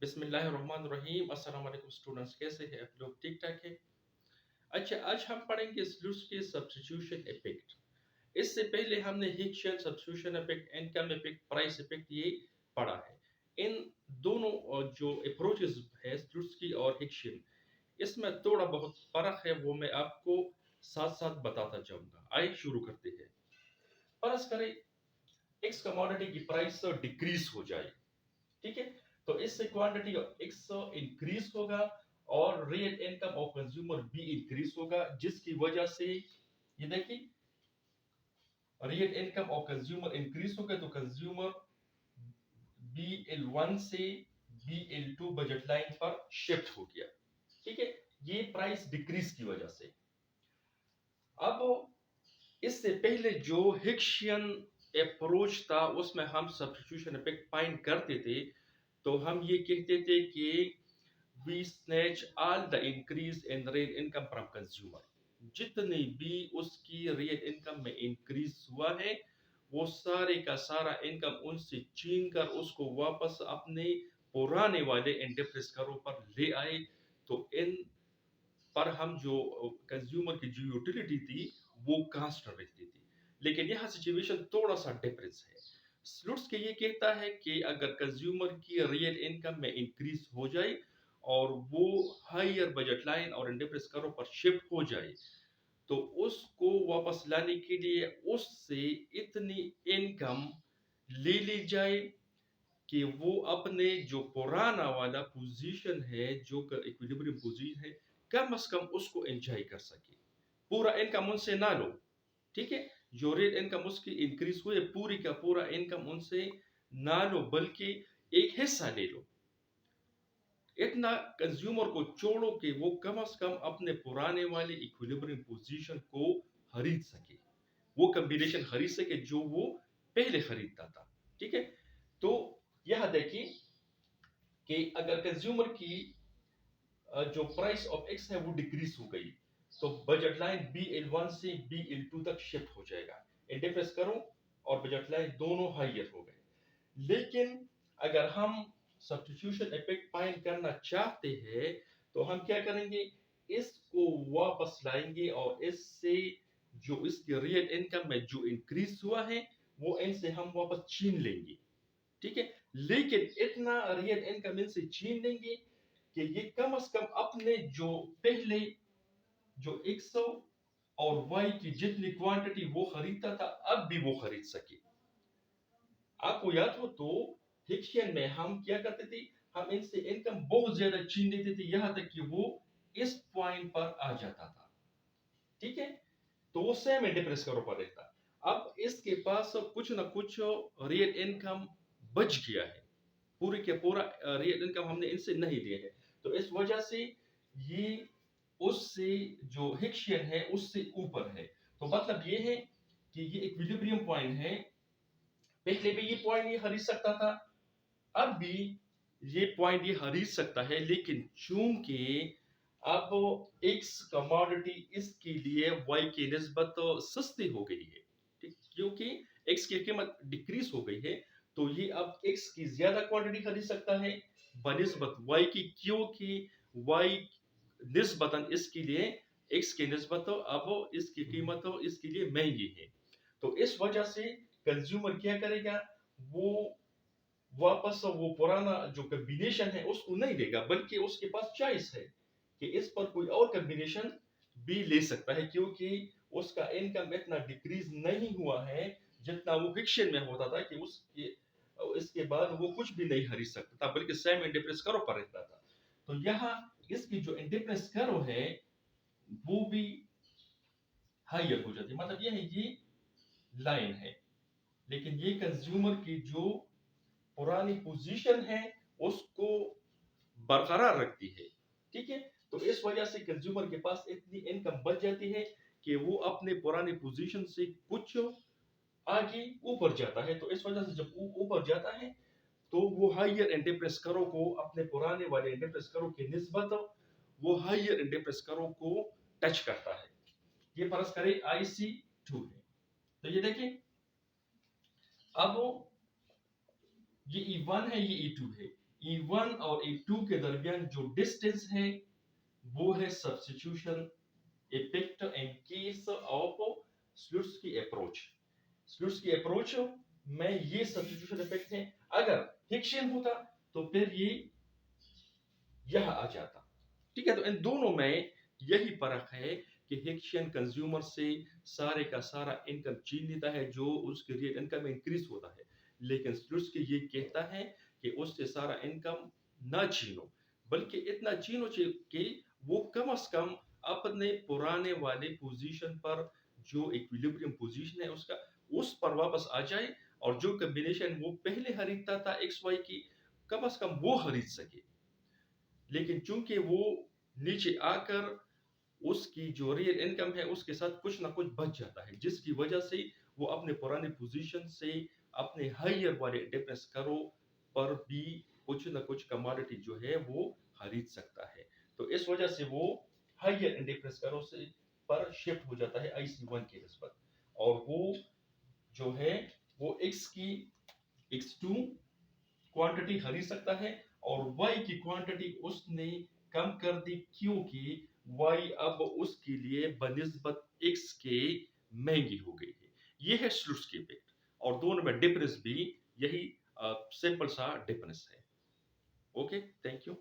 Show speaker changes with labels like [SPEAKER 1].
[SPEAKER 1] बिस्मिल्लाहिर्रहमानिर्रहीम। अस्सलाम वालेकुम स्टूडेंट्स, कैसे हैं आप लोग? ठीक ठाक है। अच्छा, आज हम पढ़ेंगे स्लूस के सब्स्टिट्यूशन इफेक्ट। इससे पहले हमने Hicksian substitution effect, income effect, price effect ये पढ़ा है। इन दोनों जो अप्रोचेस है स्लूस की और हिक्शियन, इसमें थोड़ा बहुत फर्क है, वो मैं आपको साथ साथ बताता जाऊंगा। आइए शुरू करते हैं। फर्ज करें एक्स कमोडिटी की प्राइस डिक्रीज हो जाए, ठीक है। तो इससे क्वांटिटी ऑफ एक्स इंक्रीज होगा और रियल इनकम ऑफ कंज्यूमर भी इंक्रीज होगा, जिसकी वजह से ये देखिए real income of consumer increase होगा तो कंज्यूमर BL1 से BL2 बजट लाइन पर शिफ्ट हो गया, ठीक है। ये प्राइस डिक्रीज की वजह से। अब इससे पहले जो हिक्शियन अप्रोच था उसमें हम सब्स्टिट्यूशन इफेक्ट फाइंड करते थे, तो हम ये कहते थे कि we snatch all the increase in real income from consumer। जितनी भी उसकी रियल इनकम में इंक्रीज हुआ है, वो सारे का सारा इनकम उनसे छीन कर उसको वापस अपने पुराने वाले इंटरप्रेस पर ले आए। तो इन पर हम जो कंज्यूमर की जो यूटिलिटी थी वो कांस्टेंट रहती थी। लेकिन यहाँ सिचुएशन थोड़ा सा डिफरेंस है। स्लुट्स के ये कहता है कि अगर कंज्यूमर की रियल इनकम में इंक्रीज हो जाए और वो हायर बजट लाइन और इंटरप्रेस करो पर शिफ्ट हो जाए, तो उसको वापस लाने के लिए उससे इतनी इनकम ले ली जाए कि वो अपने जो पुराना वाला पोजीशन है, जो इक्विलिब्रियम पोजीशन है, कम से कम उसको एंजॉय कर सके। पूरा इनकम उनसे ना लो, ठीक है। जो रियल इनकम उसकी इंक्रीज हुई, पूरी का पूरा इनकम उनसे ना लो, बल्कि एक हिस्सा ले लो। इतना कंज्यूमर को छोड़ो कि वो कम से कम अपने पुराने वाले इक्विलिब्रियम पोजीशन को खरीद सके, वो कॉम्बिनेशन खरीद सके जो वो पहले खरीदता था, ठीक है। तो यह देखिए कि अगर कंज्यूमर की जो प्राइस ऑफ एक्स है वो डिक्रीज हो गई, तो बजट लाइन BL1 से BL2 तक शिफ्ट हो जाएगा। इंटरफेस करो और बजट लाइन दोनों हाइयर हो गए। लेकिन अगर हम सब्स्टिट्यूशन इफेक्ट फाइंड करना चाहते हैं, तो हम क्या करेंगे, इसको वापस लाएंगे और इससे जो इसकी रियल इनकम में जो इंक्रीज हुआ है वो इनसे हम वापस छीन लेंगे, ठीक है। लेकिन इतना रियल इनकम इनसे छीन लेंगे कि ये कम से कम अपने जो पहले जो 100 और वाई की जितनी क्वांटिटी वो खरीदता था अब भी वो खरीद सके। आपको याद हो तो हिक्शियन में हम क्या करते थे, हम इनसे इनकम बहुत ज्यादा छीन लेते थे, यहां तक कि वो इस पॉइंट पर आ जाता था, ठीक है। तो वो सेम इंटरप्रेस करो पर रहता। अब इसके पास कुछ ना कुछ रियल इनकम बच गया है, पूरे के पूरा रियल इनकम हमने इनसे नहीं लिए है। तो इस वजह से ये उससे जो हिक्शियन है उससे ऊपर है। तो मतलब ये है कि ये इक्विलिब्रियम पॉइंट है। पहले भी ये पॉइंट ये खरीद सकता था, अब भी ये पॉइंट ये खरीद सकता है, लेकिन चूंकि अब एक्स कमोडिटी इसके लिए वाई की निस्बत सस्ती हो गई है, ठीक, क्योंकि एक्स की कीमत डिक्रीज हो गई है, तो ये अब एक्स की ज्यादा क्वांटिटी खरीद सकता है बनिस्बत वाई की, क्योंकि वाई निस्बतन इसके लिए एक्स की निस्बत अब इसकी कीमत इसके लिए महंगी है। तो इस वजह से कंज्यूमर क्या करेगा, वो वापस वो पुराना जो कॉम्बिनेशन है उसको नहीं लेगा, बल्कि उसके पास चॉइस है कि इस पर कोई और कॉम्बिनेशन भी ले सकता है, क्योंकि उसका इनकम इतना डिक्रीज नहीं हुआ है जितना वो फिक्शन में होता था कि उसके इसके बाद वो कुछ भी नहीं खरीद सकता था, बल्कि सेम इंटरप्रेस करो पर रहता था। तो यहाँ इसकी जो इंटरप्रेस करो है वो भी हाइयर हो जाती है। मतलब ये लाइन है, लेकिन ये कंज्यूमर की जो पुरानी पोजीशन है उसको बरकरार रखती है, ठीक है। तो इस वजह से कंज्यूमर के पास इतनी इनकम बच जाती है कि वो अपने पुराने पोजीशन से कुछ आगे ऊपर जाता है। तो इस वजह से जब वो ऊपर जाता है तो वो हाइयर एंटरप्रेस करो को अपने पुराने वाले एंटरप्रेस करो की निस्बत वो हाइयर एंटरप्रेस करो को टच करता है। ये फर्ज करें IC2 है, तो ये देखिए अब ये E1 है, ये E2 है। E1 और E2 के दरमियान जो डिस्टेंस है वो है substitution effect in case of Slutsky approach. Slutsky approach में ये सब्स्टिट्यूशन इफेक्ट है। अगर हिक्शियन होता तो फिर ये यह आ जाता। ठीक है, तो इन दोनों में यही फर्क है कि हिक्शियन कंज्यूमर से सारे का सारा इनकम छीन लेता है जो उसके रियल इनकम में इंक्रीज होता है, लेकिन स्लुट्स्की ये कहता है कि उससे सारा इनकम ना छीनो, बल्कि इतना छीनो कि वो कम से कम अपने पुराने वाले पोजीशन पर, जो इक्विलिब्रियम पोजीशन है उसका, उस पर वापस आ जाए, और जो कॉम्बिनेशन वो पहले खरीदता था एक्स वाई की, कम से कम वो खरीद सके। लेकिन चूंकि वो नीचे आकर उसकी जो रियल इनकम है उसके साथ कुछ ना कुछ बच जाता है, जिसकी वजह से वो अपने पुराने पोजीशन से अपने हायर वाले डिफरेंस करो पर भी कुछ ना कुछ कमोडिटी जो है वो खरीद सकता है। तो इस वजह से वो हायर इंडिफरेंस करो से पर शिफ्ट हो जाता है IC1 के निस्बत, और वो जो है वो X2 क्वांटिटी खरीद सकता है, और Y की क्वांटिटी उसने कम कर दी क्योंकि Y अब उसके लिए बनिस्बत X के महंगी हो गई है। ये है स्लुट्स्की इफेक्ट, और दोनों में डिफरेंस भी यही सिंपल सा डिफरेंस है। Okay, thank you.